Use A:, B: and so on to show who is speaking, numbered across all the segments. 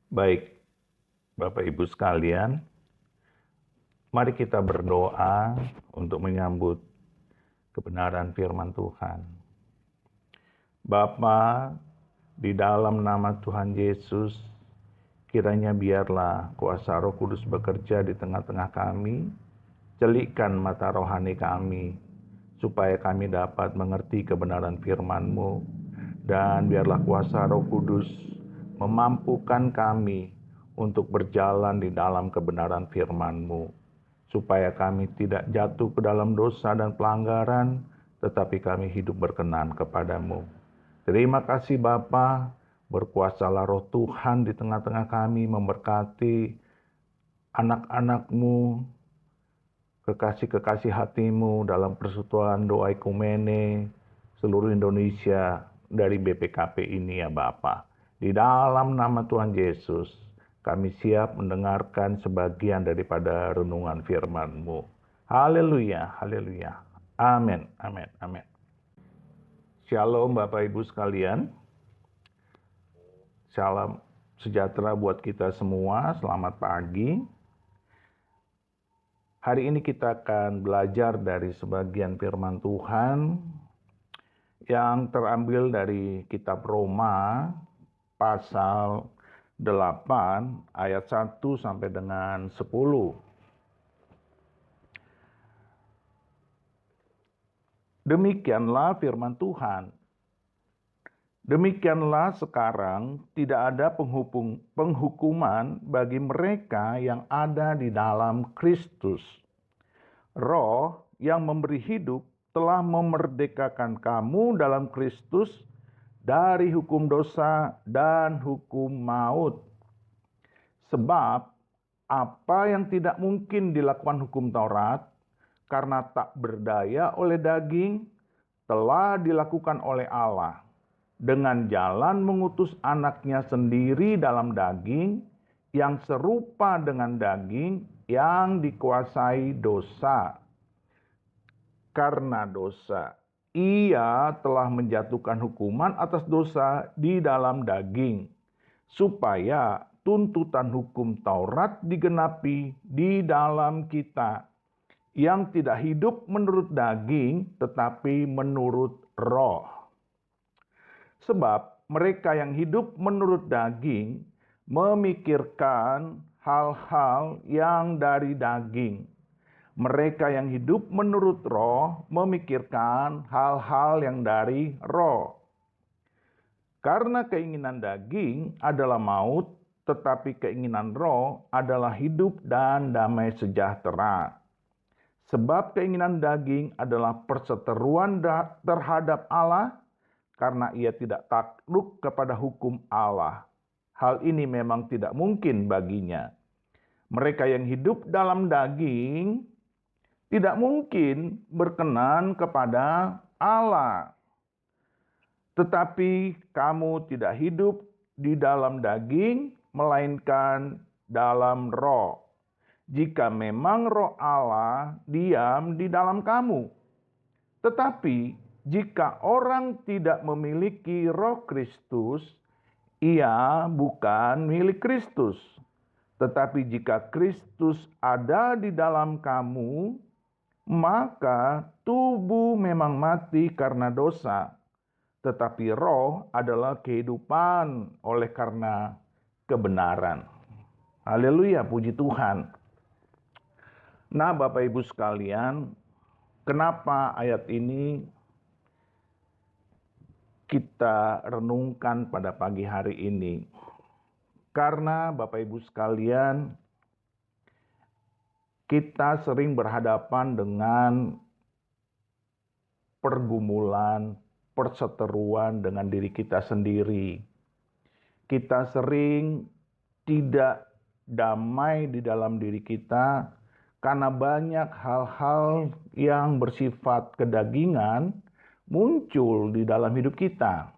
A: Baik, Bapak Ibu sekalian, mari kita berdoa untuk menyambut kebenaran firman Tuhan. Bapa, di dalam nama Tuhan Yesus, kiranya biarlah kuasa Roh Kudus bekerja di tengah-tengah kami, celikkan mata rohani kami, supaya kami dapat mengerti kebenaran firman-Mu, dan biarlah kuasa Roh Kudus memampukan kami untuk berjalan di dalam kebenaran firman-Mu, supaya kami tidak jatuh ke dalam dosa dan pelanggaran, tetapi kami hidup berkenan kepadamu. Terima kasih Bapa, berkuasalah Roh Tuhan di tengah-tengah kami, memberkati anak-anak-Mu, kekasih-kekasih hati-Mu dalam persekutuan doa ekumene seluruh Indonesia dari BPKP ini ya Bapa. Di dalam nama Tuhan Yesus, kami siap mendengarkan sebagian daripada renungan firman-Mu. Haleluya, haleluya. Amin, amin, amin. Shalom Bapak Ibu sekalian. Salam sejahtera buat kita semua, selamat pagi. Hari ini kita akan belajar dari sebagian firman Tuhan yang terambil dari kitab Roma pasal 8 ayat 1 sampai dengan 10. Demikianlah firman Tuhan. Demikianlah sekarang tidak ada penghukuman bagi mereka yang ada di dalam Kristus. Roh yang memberi hidup telah memerdekakan kamu dalam Kristus dari hukum dosa dan hukum maut. Sebab apa yang tidak mungkin dilakukan hukum Taurat karena tak berdaya oleh daging telah dilakukan oleh Allah dengan jalan mengutus anaknya sendiri dalam daging yang serupa dengan daging yang dikuasai dosa. Karena dosa, ia telah menjatuhkan hukuman atas dosa di dalam daging, supaya tuntutan hukum Taurat digenapi di dalam kita, yang tidak hidup menurut daging, tetapi menurut roh. Sebab mereka yang hidup menurut daging memikirkan hal-hal yang dari daging. Mereka yang hidup menurut roh memikirkan hal-hal yang dari roh. Karena keinginan daging adalah maut, tetapi keinginan roh adalah hidup dan damai sejahtera. Sebab keinginan daging adalah perseteruan terhadap Allah, karena ia tidak takluk kepada hukum Allah. Hal ini memang tidak mungkin baginya. Mereka yang hidup dalam daging tidak mungkin berkenan kepada Allah. Tetapi kamu tidak hidup di dalam daging, melainkan dalam roh. Jika memang roh Allah diam di dalam kamu. Tetapi jika orang tidak memiliki roh Kristus, ia bukan milik Kristus. Tetapi jika Kristus ada di dalam kamu, maka tubuh memang mati karena dosa, tetapi roh adalah kehidupan oleh karena kebenaran. Haleluya, puji Tuhan. Nah, Bapak Ibu sekalian, kenapa ayat ini kita renungkan pada pagi hari ini? Karena Bapak Ibu sekalian, kita sering berhadapan dengan pergumulan, perseteruan dengan diri kita sendiri. Kita sering tidak damai di dalam diri kita karena banyak hal-hal yang bersifat kedagingan muncul di dalam hidup kita.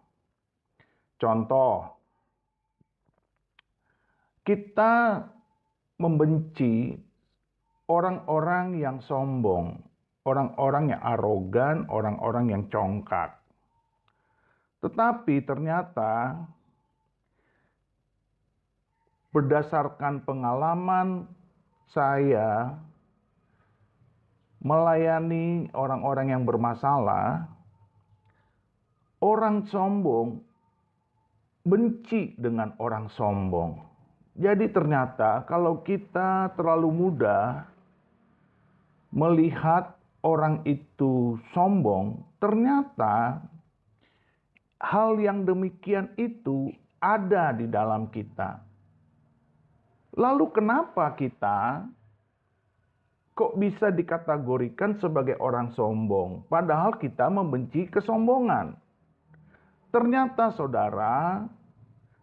A: Contoh, kita membenci orang-orang yang sombong, orang-orang yang arogan, orang-orang yang congkak. Tetapi ternyata berdasarkan pengalaman saya melayani orang-orang yang bermasalah, orang sombong benci dengan orang sombong. Jadi ternyata kalau kita terlalu mudah melihat orang itu sombong, ternyata hal yang demikian itu ada di dalam kita. Lalu kenapa kita kok bisa dikategorikan sebagai orang sombong, padahal kita membenci kesombongan? Ternyata saudara,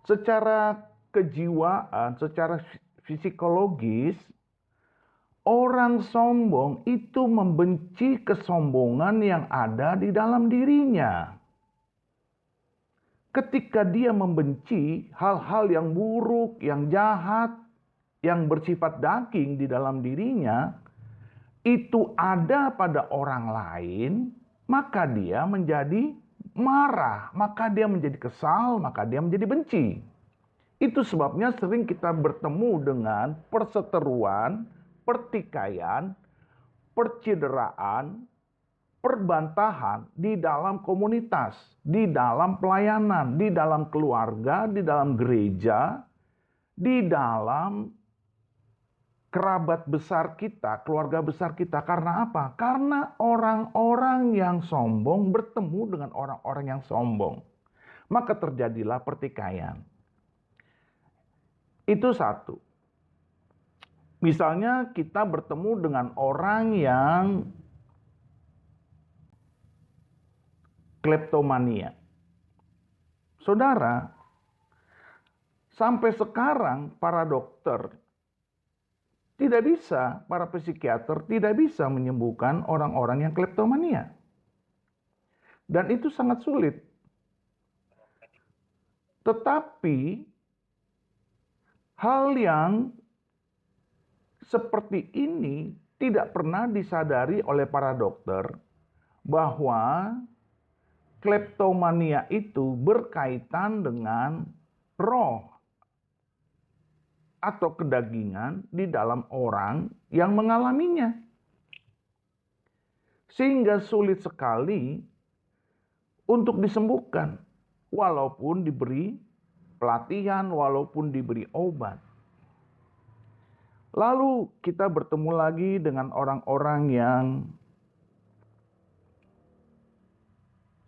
A: secara kejiwaan, secara psikologis, orang sombong itu membenci kesombongan yang ada di dalam dirinya. Ketika dia membenci hal-hal yang buruk, yang jahat, yang bersifat daging di dalam dirinya, itu ada pada orang lain, maka dia menjadi marah, maka dia menjadi kesal, maka dia menjadi benci. Itu sebabnya sering kita bertemu dengan perseteruan, pertikaian, percideraan, perbantahan di dalam komunitas, di dalam pelayanan, di dalam keluarga, di dalam gereja, di dalam kerabat besar kita, keluarga besar kita. Karena apa? Karena orang-orang yang sombong bertemu dengan orang-orang yang sombong. Maka terjadilah pertikaian. Itu satu. Misalnya kita bertemu dengan orang yang kleptomania. Saudara, sampai sekarang para dokter tidak bisa, para psikiater tidak bisa menyembuhkan orang-orang yang kleptomania. Dan itu sangat sulit. Tetapi hal yang seperti ini tidak pernah disadari oleh para dokter bahwa kleptomania itu berkaitan dengan roh atau kedagingan di dalam orang yang mengalaminya. Sehingga sulit sekali untuk disembuhkan walaupun diberi pelatihan, walaupun diberi obat. Lalu kita bertemu lagi dengan orang-orang yang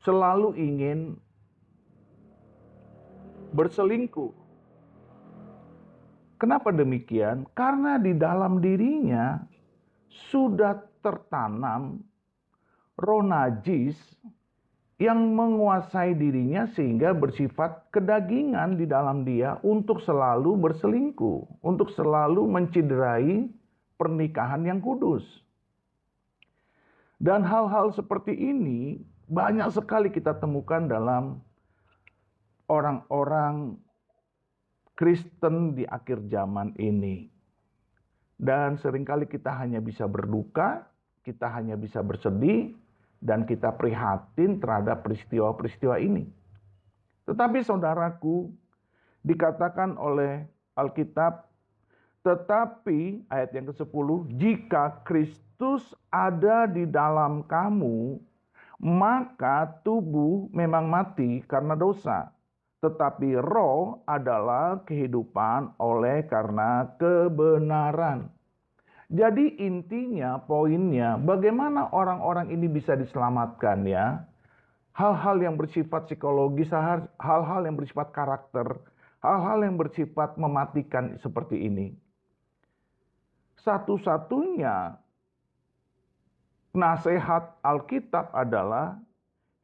A: selalu ingin berselingkuh. Kenapa demikian? Karena di dalam dirinya sudah tertanam roh najis yang menguasai dirinya sehingga bersifat kedagingan di dalam dia untuk selalu berselingkuh, untuk selalu menciderai pernikahan yang kudus. Dan hal-hal seperti ini banyak sekali kita temukan dalam orang-orang Kristen di akhir zaman ini. Dan seringkali kita hanya bisa berduka, kita hanya bisa bersedih, dan kita prihatin terhadap peristiwa-peristiwa ini. Tetapi saudaraku, dikatakan oleh Alkitab, tetapi ayat yang ke-10, jika Kristus ada di dalam kamu, maka tubuh memang mati karena dosa, tetapi roh adalah kehidupan oleh karena kebenaran. Jadi intinya, poinnya, bagaimana orang-orang ini bisa diselamatkan ya? Hal-hal yang bersifat psikologis, hal-hal yang bersifat karakter, hal-hal yang bersifat mematikan seperti ini. Satu-satunya nasihat Alkitab adalah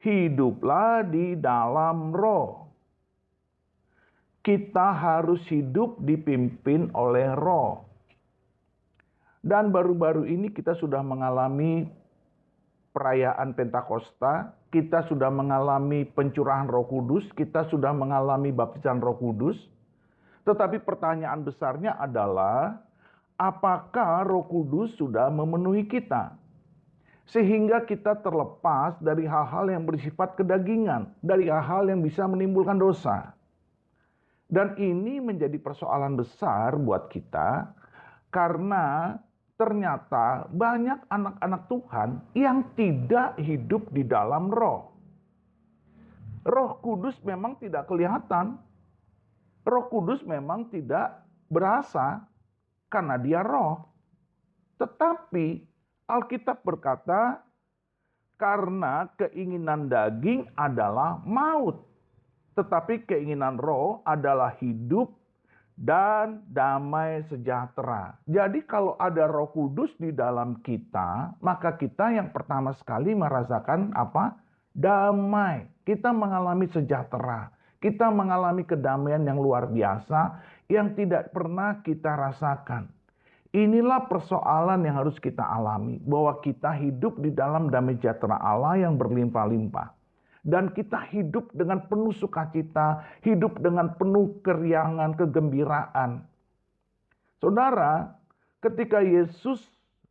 A: hiduplah di dalam roh. Kita harus hidup dipimpin oleh roh. Dan baru-baru ini kita sudah mengalami perayaan Pentakosta, kita sudah mengalami pencurahan Roh Kudus, kita sudah mengalami baptisan Roh Kudus. Tetapi pertanyaan besarnya adalah, apakah Roh Kudus sudah memenuhi kita? Sehingga kita terlepas dari hal-hal yang bersifat kedagingan, dari hal-hal yang bisa menimbulkan dosa. Dan ini menjadi persoalan besar buat kita karena ternyata banyak anak-anak Tuhan yang tidak hidup di dalam roh. Roh Kudus memang tidak kelihatan. Roh Kudus memang tidak berasa karena dia roh. Tetapi Alkitab berkata, karena keinginan daging adalah maut, tetapi keinginan roh adalah hidup dan damai sejahtera. Jadi kalau ada Roh Kudus di dalam kita, maka kita yang pertama sekali merasakan apa? Damai. Kita mengalami sejahtera. Kita mengalami kedamaian yang luar biasa yang tidak pernah kita rasakan. Inilah persoalan yang harus kita alami, bahwa kita hidup di dalam damai sejahtera Allah yang berlimpah-limpah. Dan kita hidup dengan penuh sukacita, hidup dengan penuh keriangan, kegembiraan. Saudara, ketika Yesus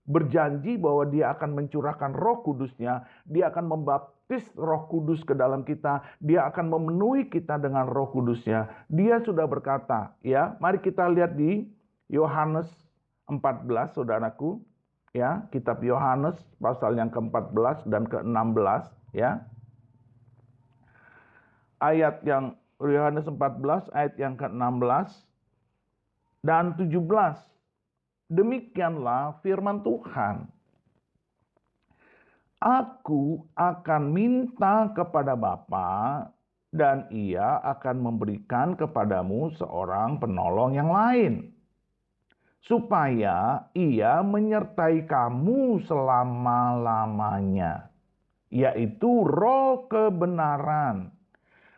A: berjanji bahwa dia akan mencurahkan Roh Kudus-Nya, dia akan membaptis Roh Kudus ke dalam kita, dia akan memenuhi kita dengan Roh Kudus-Nya. Dia sudah berkata, ya, mari kita lihat di Yohanes 14, saudaraku, ya, kitab Yohanes pasal yang ke-14 dan ke-16, ya. Ayat yang Yohanes 14 ayat yang ke-16 dan 17. Demikianlah firman Tuhan. Aku akan minta kepada Bapa dan Ia akan memberikan kepadamu seorang penolong yang lain, supaya Ia menyertai kamu selama-lamanya, yaitu Roh kebenaran.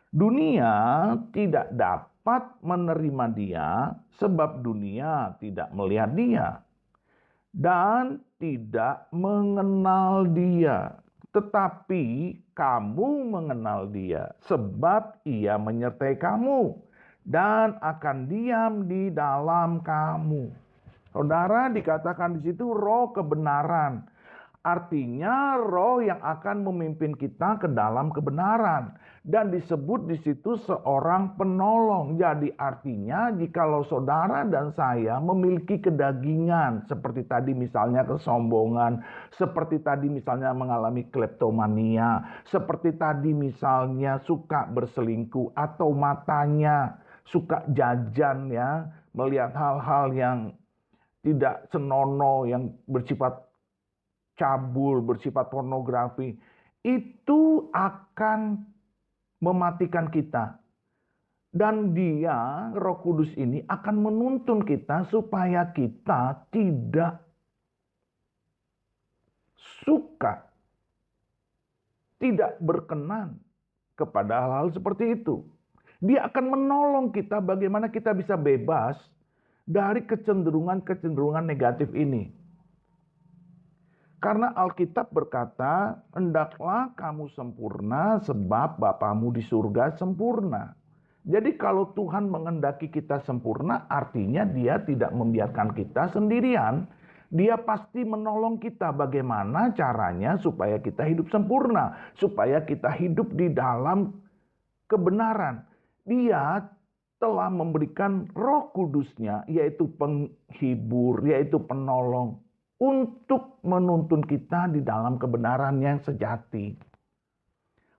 A: Dunia tidak dapat menerima Dia sebab dunia tidak melihat Dia dan tidak mengenal Dia. Tetapi kamu mengenal Dia sebab Ia menyertai kamu dan akan diam di dalam kamu. Saudara, dikatakan di situ roh kebenaran. Artinya roh yang akan memimpin kita ke dalam kebenaran. Dan disebut di situ seorang penolong. Jadi artinya jikalau saudara dan saya memiliki kedagingan. Seperti tadi misalnya kesombongan. Seperti tadi misalnya mengalami kleptomania. Seperti tadi misalnya suka berselingkuh. Atau matanya suka jajan, ya, melihat hal-hal yang tidak senonoh, yang bersifat cabul, bersifat pornografi, itu akan mematikan kita. Dan Dia, Roh Kudus ini, akan menuntun kita supaya kita tidak suka, tidak berkenan kepada hal-hal seperti itu. Dia akan menolong kita bagaimana kita bisa bebas dari kecenderungan-kecenderungan negatif ini. Karena Alkitab berkata, hendaklah kamu sempurna sebab Bapamu di surga sempurna. Jadi kalau Tuhan menghendaki kita sempurna, artinya Dia tidak membiarkan kita sendirian. Dia pasti menolong kita bagaimana caranya supaya kita hidup sempurna. Supaya kita hidup di dalam kebenaran. Dia telah memberikan Roh Kudus-Nya, yaitu penghibur, yaitu penolong, untuk menuntun kita di dalam kebenaran yang sejati.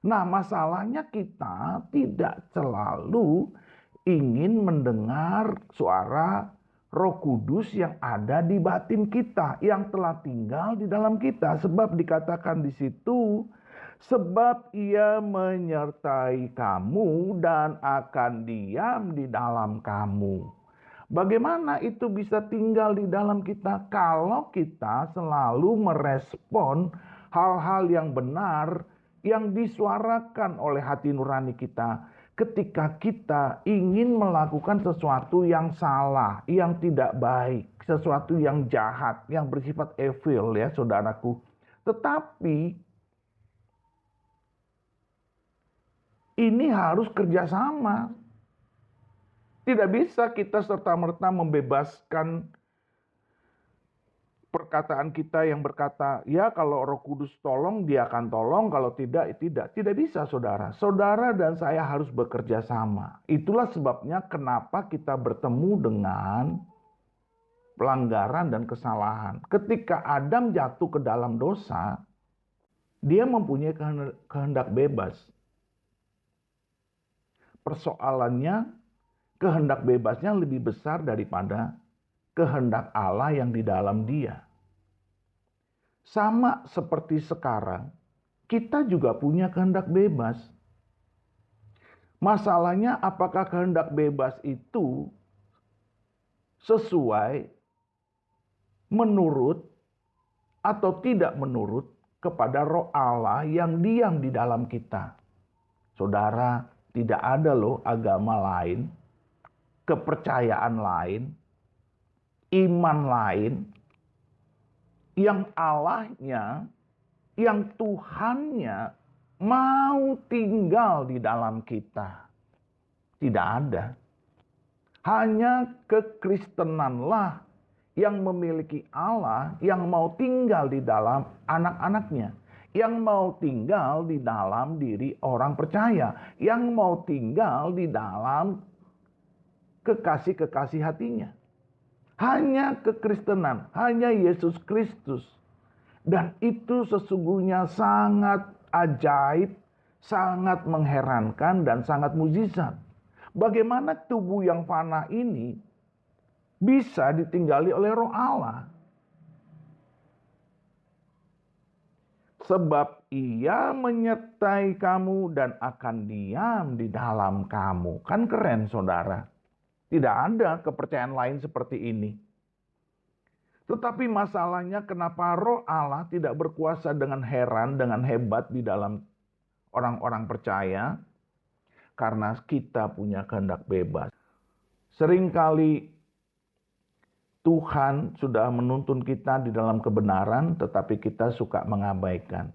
A: Nah, masalahnya kita tidak selalu ingin mendengar suara Roh Kudus yang ada di batin kita, yang telah tinggal di dalam kita. Sebab dikatakan di situ, sebab Ia menyertai kamu dan akan diam di dalam kamu. Bagaimana itu bisa tinggal di dalam kita kalau kita selalu merespon hal-hal yang benar yang disuarakan oleh hati nurani kita ketika kita ingin melakukan sesuatu yang salah, yang tidak baik, sesuatu yang jahat, yang bersifat evil, ya saudaraku. Tetapi ini harus kerjasama. Tidak bisa kita serta-merta membebaskan perkataan kita yang berkata, ya kalau Roh Kudus tolong, dia akan tolong, kalau tidak, tidak. Tidak bisa, saudara. Saudara dan saya harus bekerja sama. Itulah sebabnya kenapa kita bertemu dengan pelanggaran dan kesalahan. Ketika Adam jatuh ke dalam dosa, dia mempunyai kehendak bebas. Persoalannya, kehendak bebasnya lebih besar daripada kehendak Allah yang di dalam dia. Sama seperti sekarang, kita juga punya kehendak bebas. Masalahnya apakah kehendak bebas itu sesuai, menurut, atau tidak menurut kepada Roh Allah yang diam di dalam kita. Saudara, tidak ada loh agama lain, kepercayaan lain, iman lain, yang Allahnya, yang Tuhannya mau tinggal di dalam kita. Tidak ada. Hanya kekristenanlah yang memiliki Allah, yang mau tinggal di dalam anak-anaknya. Yang mau tinggal di dalam diri orang percaya. Yang mau tinggal di dalam kekasih-kekasih hatinya. Hanya kekristenan, hanya Yesus Kristus. Dan itu sesungguhnya sangat ajaib, sangat mengherankan, dan sangat mukjizat. Bagaimana tubuh yang fana ini bisa ditinggali oleh Roh Allah? Sebab Ia menyertai kamu dan akan diam di dalam kamu. Kan keren, saudara. Tidak ada kepercayaan lain seperti ini. Tetapi masalahnya kenapa Roh Allah tidak berkuasa dengan heran, dengan hebat di dalam orang-orang percaya? Karena kita punya kehendak bebas. Seringkali Tuhan sudah menuntun kita di dalam kebenaran, tetapi kita suka mengabaikan.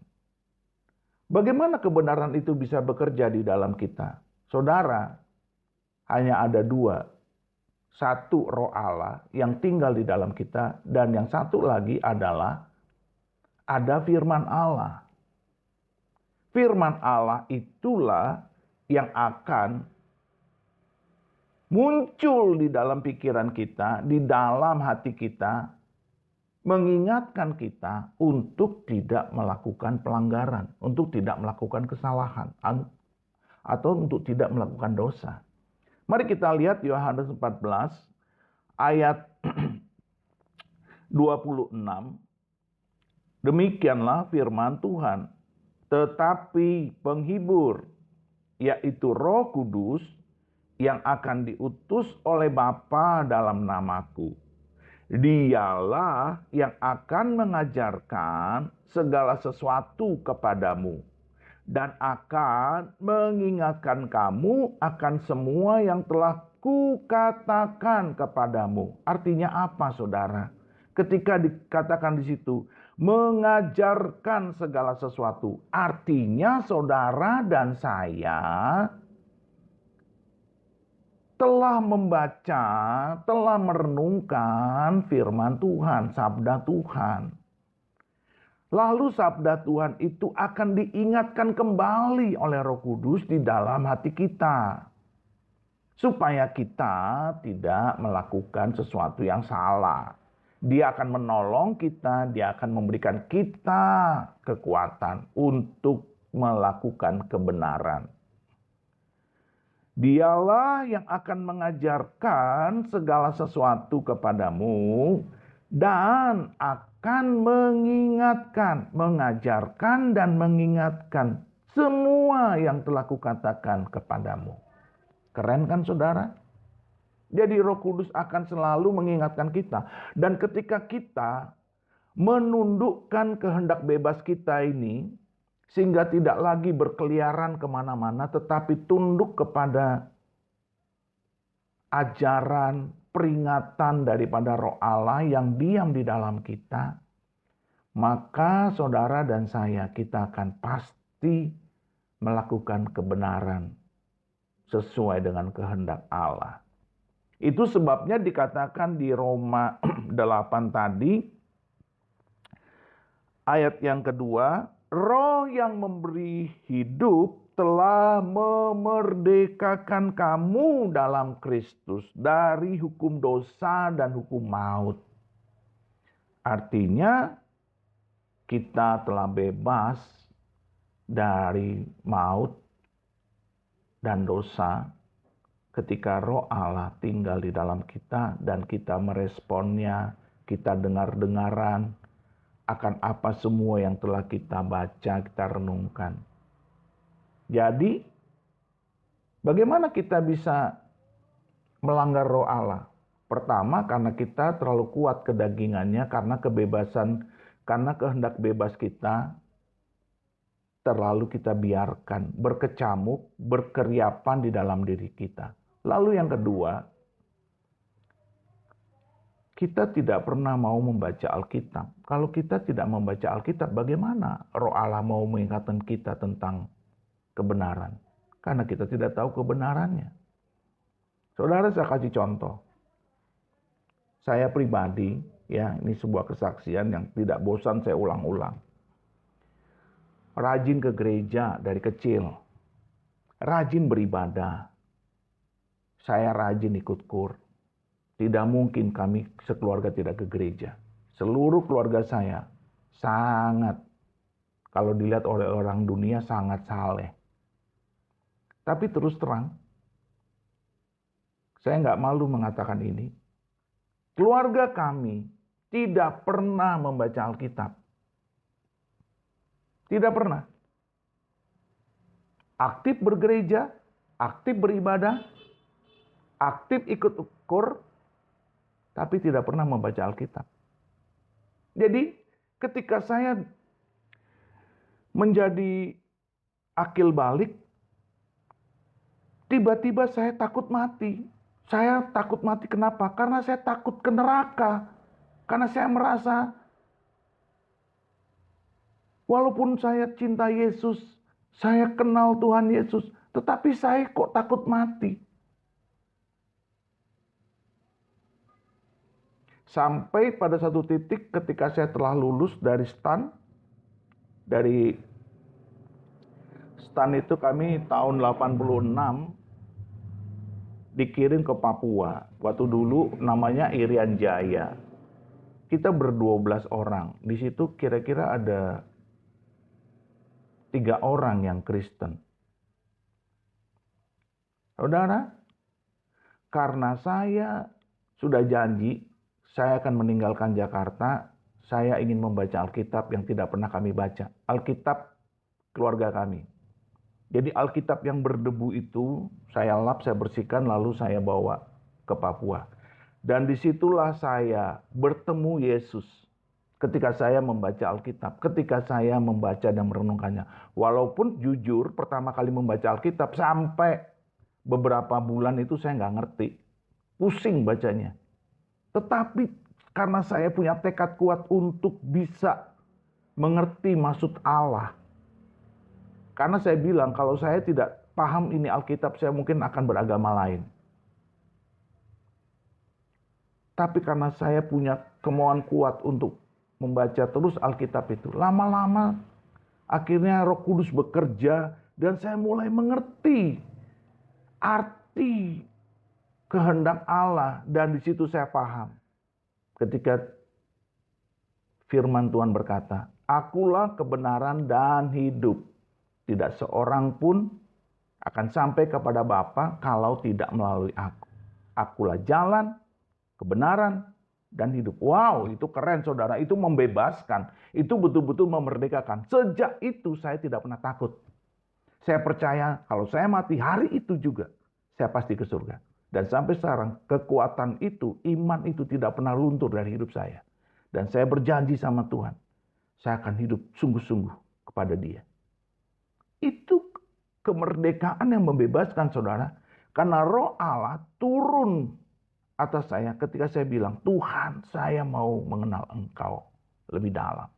A: Bagaimana kebenaran itu bisa bekerja di dalam kita? Saudara, hanya ada dua. Satu, Roh Allah yang tinggal di dalam kita, dan yang satu lagi adalah ada firman Allah. Firman Allah itulah yang akan muncul di dalam pikiran kita, di dalam hati kita, mengingatkan kita untuk tidak melakukan pelanggaran, untuk tidak melakukan kesalahan, atau untuk tidak melakukan dosa. Mari kita lihat Yohanes 14 ayat 26. Demikianlah firman Tuhan. Tetapi penghibur, yaitu Roh Kudus, yang akan diutus oleh Bapa dalam namaku. Dialah yang akan mengajarkan segala sesuatu kepadamu. Dan akan mengingatkan kamu akan semua yang telah kukatakan kepadamu. Artinya apa, saudara? Ketika dikatakan di situ, mengajarkan segala sesuatu. Artinya saudara dan saya telah membaca, telah merenungkan firman Tuhan, sabda Tuhan. Lalu sabda Tuhan itu akan diingatkan kembali oleh Roh Kudus di dalam hati kita. Supaya kita tidak melakukan sesuatu yang salah. Dia akan menolong kita, dia akan memberikan kita kekuatan untuk melakukan kebenaran. Dialah yang akan mengajarkan segala sesuatu kepadamu dan akan mengingatkan, mengajarkan dan mengingatkan semua yang telah kukatakan kepadamu. Keren kan, saudara? Jadi Roh Kudus akan selalu mengingatkan kita. Dan ketika kita menundukkan kehendak bebas kita ini, sehingga tidak lagi berkeliaran kemana-mana, tetapi tunduk kepada ajaran, peringatan daripada Roh Allah yang diam di dalam kita, maka saudara dan saya, kita akan pasti melakukan kebenaran sesuai dengan kehendak Allah. Itu sebabnya dikatakan di Roma 8 tadi, Ayat yang kedua, Roh yang memberi hidup telah memerdekakan kamu dalam Kristus dari hukum dosa dan hukum maut. Artinya kita telah bebas dari maut dan dosa ketika Roh Allah tinggal di dalam kita dan kita meresponnya, kita dengar-dengaran akan apa semua yang telah kita baca, kita renungkan. Jadi, bagaimana kita bisa melanggar Roh Allah? Pertama, karena kita terlalu kuat kedagingannya, karena kebebasan, karena kehendak bebas kita terlalu kita biarkan berkecamuk, berkeriapan di dalam diri kita. Lalu yang kedua, kita tidak pernah mau membaca Alkitab. Kalau kita tidak membaca Alkitab, bagaimana Roh Allah mau mengingatkan kita tentang kebenaran? Karena kita tidak tahu kebenarannya. Saudara, saya kasih contoh. Saya pribadi, ya, ini sebuah kesaksian yang tidak bosan saya ulang-ulang. Rajin ke gereja dari kecil. Rajin beribadah. Saya rajin ikut kur. Tidak mungkin kami sekeluarga tidak ke gereja. Seluruh keluarga saya sangat, kalau dilihat oleh orang dunia, sangat saleh. Tapi terus terang, saya nggak malu mengatakan ini. Keluarga kami tidak pernah membaca Alkitab. Tidak pernah. Aktif bergereja, aktif beribadah, aktif ikut kur, tapi tidak pernah membaca Alkitab. Jadi ketika saya menjadi akil balik, tiba-tiba saya takut mati. Saya takut mati kenapa? Karena saya takut ke neraka. Karena saya merasa walaupun saya cinta Yesus, saya kenal Tuhan Yesus, tetapi saya kok takut mati. Sampai pada satu titik ketika saya telah lulus dari STAN. Dari STAN itu kami tahun 86 dikirim ke Papua. Waktu dulu namanya Irian Jaya. Kita ber-12 orang. Di situ kira-kira ada 3 orang yang Kristen. Saudara, karena saya sudah janji, saya akan meninggalkan Jakarta, saya ingin membaca Alkitab yang tidak pernah kami baca. Alkitab keluarga kami. Jadi Alkitab yang berdebu itu, saya lap, saya bersihkan, lalu saya bawa ke Papua. Dan disitulah saya bertemu Yesus. Ketika saya membaca Alkitab, ketika saya membaca dan merenungkannya. Walaupun jujur, pertama kali membaca Alkitab, sampai beberapa bulan itu saya nggak ngerti. Pusing bacanya. Tetapi karena saya punya tekad kuat untuk bisa mengerti maksud Allah. Karena saya bilang kalau saya tidak paham ini Alkitab, saya mungkin akan beragama lain. Tapi karena saya punya kemauan kuat untuk membaca terus Alkitab itu, lama-lama akhirnya Roh Kudus bekerja dan saya mulai mengerti arti kehendak Allah, dan di situ saya paham. Ketika firman Tuhan berkata, "Akulah kebenaran dan hidup. Tidak seorang pun akan sampai kepada Bapa kalau tidak melalui aku. Akulah jalan, kebenaran, dan hidup." Wow, itu keren saudara. Itu membebaskan. Itu betul-betul memerdekakan. Sejak itu saya tidak pernah takut. Saya percaya kalau saya mati hari itu juga, saya pasti ke surga. Dan sampai sekarang kekuatan itu, iman itu tidak pernah luntur dari hidup saya. Dan saya berjanji sama Tuhan, saya akan hidup sungguh-sungguh kepada Dia. Itu kemerdekaan yang membebaskan saudara. Karena Roh Allah turun atas saya ketika saya bilang, "Tuhan, saya mau mengenal Engkau lebih dalam."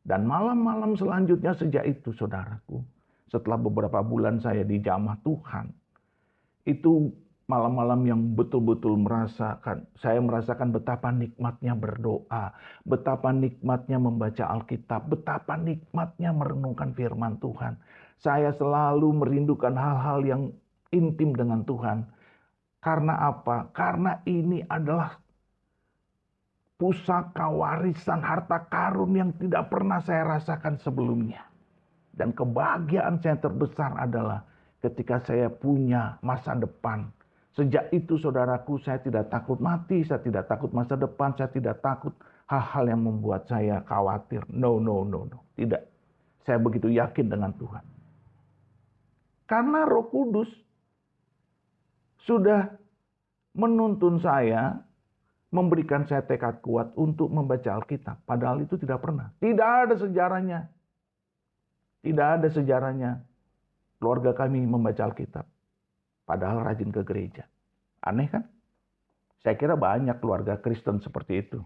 A: Dan malam-malam selanjutnya sejak itu saudaraku, setelah beberapa bulan saya dijamah Tuhan, itu malam-malam yang betul-betul saya merasakan betapa nikmatnya berdoa, betapa nikmatnya membaca Alkitab, betapa nikmatnya merenungkan firman Tuhan. Saya selalu merindukan hal-hal yang intim dengan Tuhan. Karena apa? Karena ini adalah pusaka warisan harta karun yang tidak pernah saya rasakan sebelumnya. Dan kebahagiaan saya terbesar adalah ketika saya punya masa depan. Sejak itu saudaraku, saya tidak takut mati, saya tidak takut masa depan, saya tidak takut hal-hal yang membuat saya khawatir. No. Tidak. Saya begitu yakin dengan Tuhan. Karena Roh Kudus sudah menuntun saya, memberikan saya tekad kuat untuk membaca Alkitab. Padahal itu tidak pernah. Tidak ada sejarahnya. Tidak ada sejarahnya keluarga kami membaca Alkitab. Padahal rajin ke gereja. Aneh kan? Saya kira banyak keluarga Kristen seperti itu.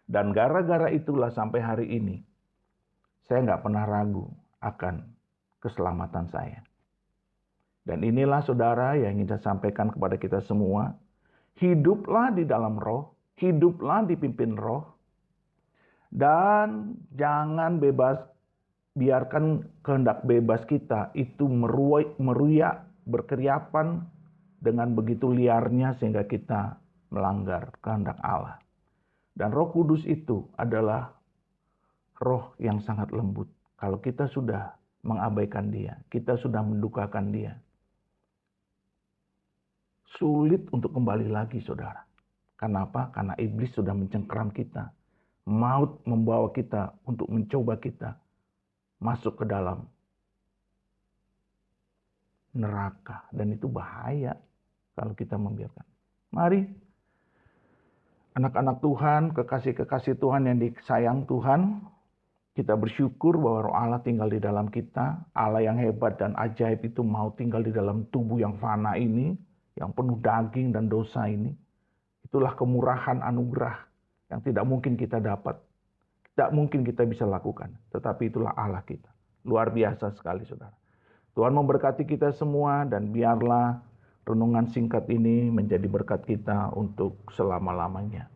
A: Dan gara-gara itulah sampai hari ini, saya nggak pernah ragu akan keselamatan saya. Dan inilah saudara yang ingin saya sampaikan kepada kita semua. Hiduplah di dalam Roh, hiduplah dipimpin Roh, dan jangan biarkan kehendak bebas kita itu meruyak, berkeriapan dengan begitu liarnya sehingga kita melanggar kehendak Allah. Dan Roh Kudus itu adalah roh yang sangat lembut. Kalau kita sudah mengabaikan dia, kita sudah mendukakan dia, sulit untuk kembali lagi saudara. Kenapa? Karena iblis sudah mencengkeram kita. Maut membawa kita untuk mencoba kita masuk ke dalam neraka. Dan itu bahaya kalau kita membiarkan. Mari anak-anak Tuhan, kekasih-kekasih Tuhan yang disayang Tuhan, kita bersyukur bahwa Roh Allah tinggal di dalam kita. Allah yang hebat dan ajaib itu mau tinggal di dalam tubuh yang fana ini, yang penuh daging dan dosa ini. Itulah kemurahan anugerah yang tidak mungkin kita dapat. Tidak mungkin kita bisa lakukan. Tetapi itulah Allah kita. Luar biasa sekali saudara. Tuhan memberkati kita semua dan biarlah renungan singkat ini menjadi berkat kita untuk selama-lamanya.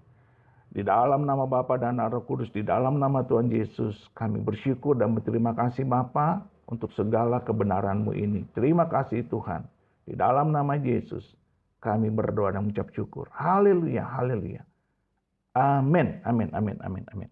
A: Di dalam nama Bapa dan Roh Kudus, di dalam nama Tuhan Yesus, kami bersyukur dan berterima kasih Bapa untuk segala kebenaran-Mu ini. Terima kasih Tuhan. Di dalam nama Yesus, kami berdoa dan mengucap syukur. Haleluya, haleluya. Amin, amin, amin, amin, amin.